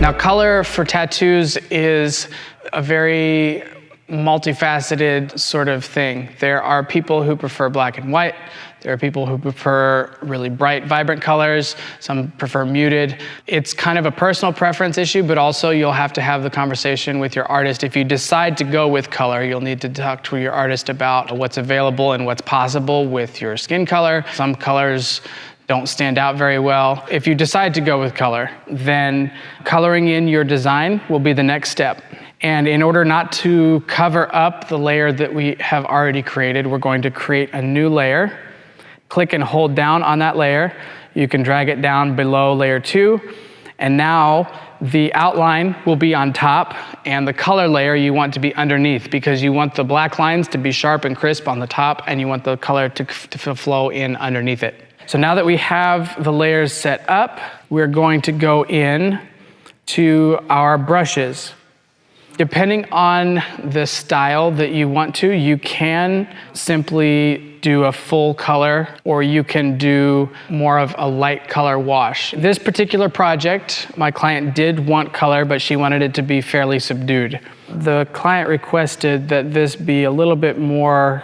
Now, color for tattoos is a very multifaceted sort of thing. There are people who prefer black and white. There are people who prefer really bright, vibrant colors. Some prefer muted. It's kind of a personal preference issue, but also you'll have to have the conversation with your artist. If you decide to go with color, you'll need to talk to your artist about what's available and what's possible with your skin color. Some colors don't stand out very well. If you decide to go with color, then coloring in your design will be the next step. And in order not to cover up the layer that we have already created, we're going to create a new layer. Click and hold down on that layer. You can drag it down below layer 2. And now the outline will be on top and the color layer you want to be underneath, because you want the black lines to be sharp and crisp on the top and you want the color to flow in underneath it. So now that we have the layers set up, we're going to go in to our brushes. Depending on the style that you want to, you can simply do a full color, or you can do more of a light color wash. This particular project, my client did want color, but she wanted it to be fairly subdued. The client requested that this be a little bit more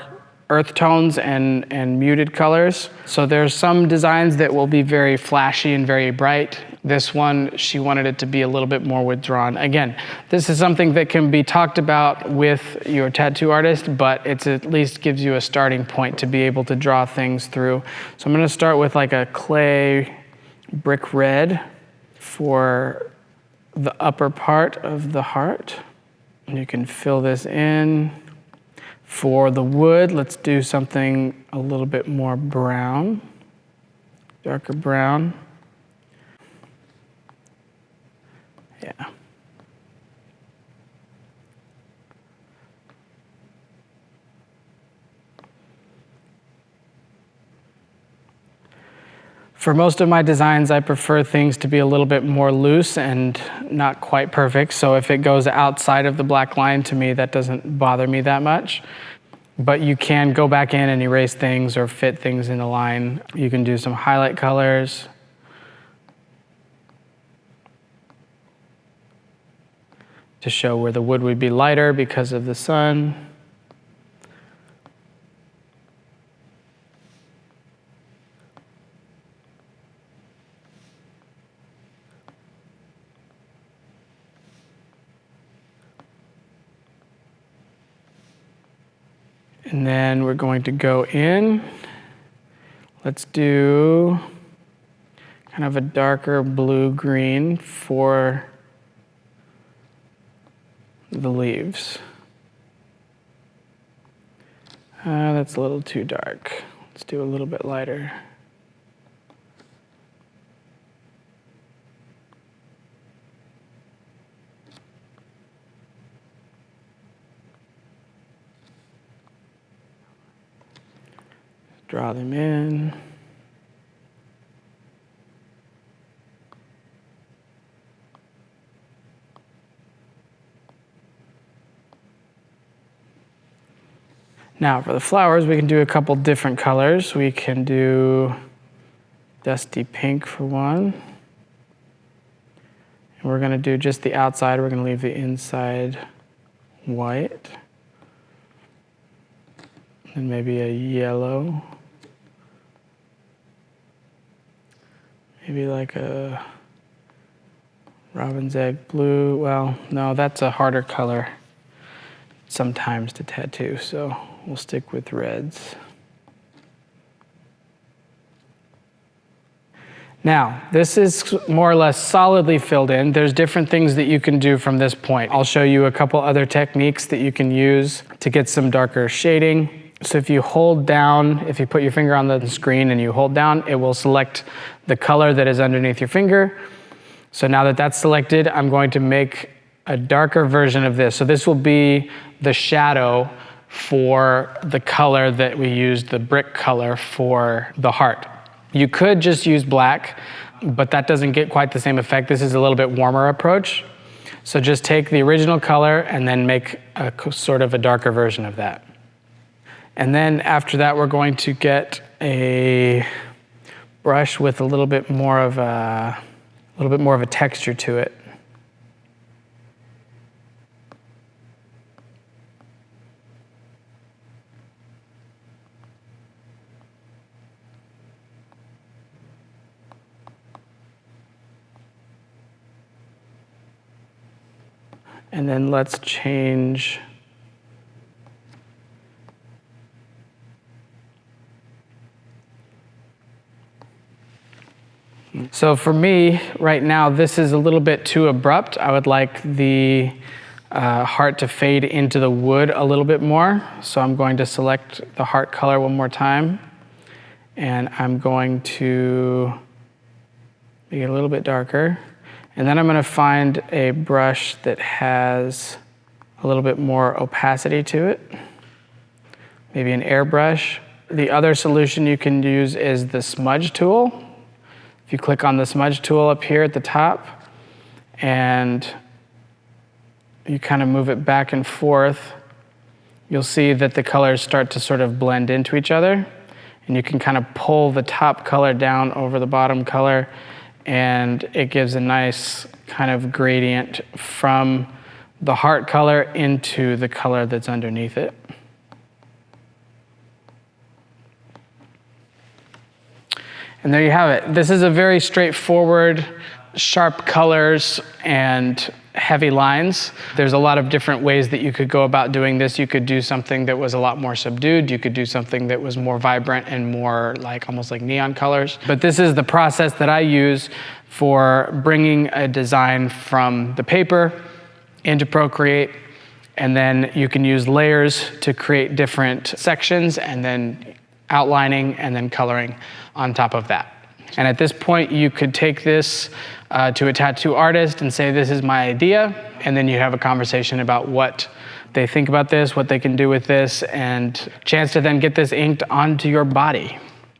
earth tones and muted colors. So there's some designs that will be very flashy and very bright. This one, she wanted it to be a little bit more withdrawn. Again, this is something that can be talked about with your tattoo artist, but it at least gives you a starting point to be able to draw things through. So I'm gonna start with like a clay brick red for the upper part of the heart. And you can fill this in. For the wood, let's do something a little bit more brown, darker brown. Yeah. For most of my designs, I prefer things to be a little bit more loose and not quite perfect. So if it goes outside of the black line, to me, that doesn't bother me that much. But you can go back in and erase things or fit things in a line. You can do some highlight colors. To show where the wood would be lighter because of the sun. And then we're going to go in. Let's do kind of a darker blue-green for the leaves. That's a little too dark. Let's do a little bit lighter. Draw them in. Now for the flowers, we can do a couple different colors. We can do dusty pink for one. And we're gonna do just the outside. We're gonna leave the inside white. And maybe a yellow. Maybe like a robin's egg blue. Well, no, that's a harder color sometimes to tattoo, so we'll stick with reds. Now, this is more or less solidly filled in. There's different things that you can do from this point. I'll show you a couple other techniques that you can use to get some darker shading. So if you hold down, if you put your finger on the screen and you hold down, it will select the color that is underneath your finger. So now that that's selected, I'm going to make a darker version of this. So this will be the shadow for the color that we used, the brick color for the heart. You could just use black, but that doesn't get quite the same effect. This is a little bit warmer approach. So just take the original color and then make a sort of a darker version of that. And then after that, we're going to get a brush with a little bit more of a texture to it. And then let's change. So for me, right now, this is a little bit too abrupt. I would like the heart to fade into the wood a little bit more. So I'm going to select the heart color one more time. And I'm going to make it a little bit darker. And then I'm going to find a brush that has a little bit more opacity to it. Maybe an airbrush. The other solution you can use is the smudge tool. If you click on the smudge tool up here at the top and you kind of move it back and forth, you'll see that the colors start to sort of blend into each other. And you can kind of pull the top color down over the bottom color, and it gives a nice kind of gradient from the heart color into the color that's underneath it. And there you have it. This is a very straightforward, sharp colors and heavy lines. There's a lot of different ways that you could go about doing this. You could do something that was a lot more subdued. You could do something that was more vibrant and more like almost like neon colors. But this is the process that I use for bringing a design from the paper into Procreate. And then you can use layers to create different sections, and then outlining and then coloring on top of that. And at this point, you could take this to a tattoo artist and say, this is my idea. And then you have a conversation about what they think about this, what they can do with this, and chance to then get this inked onto your body.